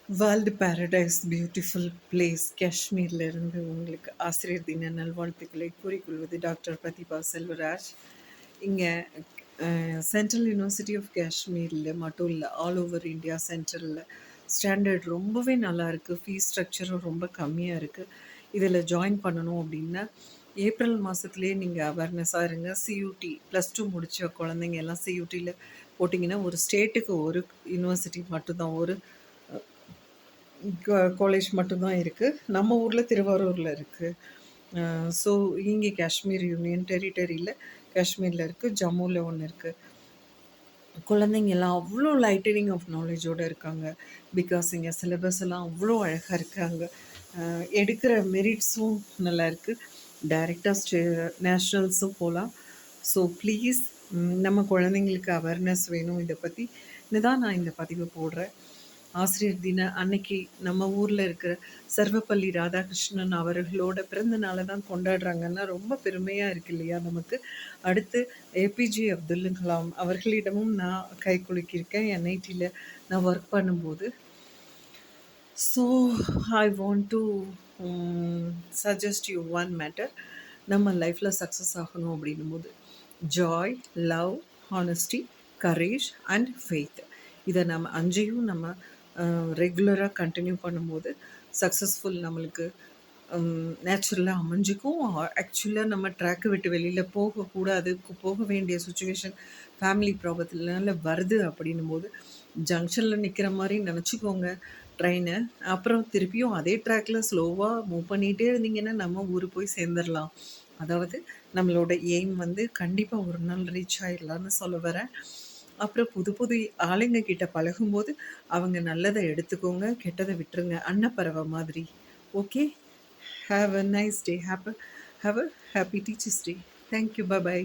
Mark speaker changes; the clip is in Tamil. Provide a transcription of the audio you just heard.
Speaker 1: வேர்ல்டு பேரடைஸ் பியூட்டிஃபுல் பிளேஸ் காஷ்மீர்ல இருந்து உங்களுக்கு ஆசிரியர் தின நல்வாழ்த்துக்களை கூறிக்கொள்வது டாக்டர் பிரதிபா செல்வராஜ். இங்கே சென்ட்ரல் யூனிவர்சிட்டி ஆஃப் காஷ்மீரில் மட்டும் இல்லை, ஆல் ஓவர் இந்தியா சென்ட்ரலில் ஸ்டாண்டர்ட் ரொம்பவே நல்லா இருக்குது. ஃபீஸ் ஸ்ட்ரக்சரும் ரொம்ப கம்மியாக இருக்குது. இதில் ஜாயின் பண்ணணும் அப்படின்னா ஏப்ரல் மாதத்துலேயே நீங்கள் அவேர்னஸாக இருங்க. சியூடி +2 முடித்த குழந்தைங்க எல்லாம் சியூடியில் போட்டிங்கன்னா ஒரு ஸ்டேட்டுக்கு ஒரு யூனிவர்சிட்டி மட்டும்தான், ஒரு காலேஜ் மட்டும்தான் இருக்குது. நம்ம ஊரில் திருவாரூரில் இருக்குது. ஸோ இங்கே காஷ்மீர் யூனியன் டெரிட்டரியில் காஷ்மீரில் இருக்குது, ஜம்முவில் ஒன்று இருக்குது. குழந்தைங்க எல்லாம் அவ்வளோ லைட்டனிங் ஆஃப் நாலேஜோடு இருக்காங்க. பிகாஸ் இங்கே சிலபஸ் எல்லாம் அவ்வளோ அழகாக இருக்காங்க. எடுக்கிற மெரிட்ஸும் நல்லா இருக்குது. டைரெக்டாக நேஷ்னல்ஸும் போகலாம். ஸோ ப்ளீஸ், நம்ம குழந்தைங்களுக்கு அவேர்னஸ் வேணும் இதை பற்றி தான் நான் இந்த பதிவை போடுறேன். ஆசிரியர் தின அன்னைக்கு நம்ம ஊரில் இருக்கிற சர்வப்பள்ளி ராதாகிருஷ்ணன் அவர்களோட பிறந்த நாளை தான் கொண்டாடுறாங்கன்னா ரொம்ப பெருமையாக இருக்கு இல்லையா நமக்கு. அடுத்து ஏபிஜே அப்துல் கலாம் அவர்களிடமும் நான் கை குலுக்கியிருக்கேன் என்ஐடியில் நான் ஒர்க் பண்ணும்போது. So I want to suggest you one matter. நம்ம லைஃப்பில் சக்ஸஸ் ஆகணும் அப்படின்னும் போது Joy, love, honesty, courage and faith, இதை நம்ம அஞ்சையும் நம்ம ரெகுலராக கண்டினியூ பண்ணும்போது சக்ஸஸ்ஃபுல் நம்மளுக்கு நேச்சுரலாக அமைஞ்சிக்கும். ஆக்சுவலாக நம்ம ட்ராக்கை விட்டு வெளியில் போகக்கூடாது, போக வேண்டிய சுச்சுவேஷன் ஃபேமிலி ப்ராப்ளத்தினால வருது அப்படின்னும் போது ஜங்ஷனில் நிற்கிற மாதிரி நினச்சிக்கோங்க ட்ரெயினை. அப்புறம் திருப்பியும் அதே ட்ராக்கில் ஸ்லோவாக மூவ் பண்ணிகிட்டே இருந்தீங்கன்னா நம்ம ஊர் போய் சேர்ந்துடலாம். அதாவது நம்மளோட எய்ம் வந்து கண்டிப்பாக ஒரு நாள் ரீச் ஆகிடலான்னு சொல்ல வரேன். அப்புறம் புது புது ஆளுங்க கிட்ட பழகும்போது அவங்க நல்லதை எடுத்துக்கோங்க, கெட்டதை விட்டுருங்க, அன்னப்பறவை மாதிரி. Okay, have a nice day, have a happy teachers day. Thank you, by.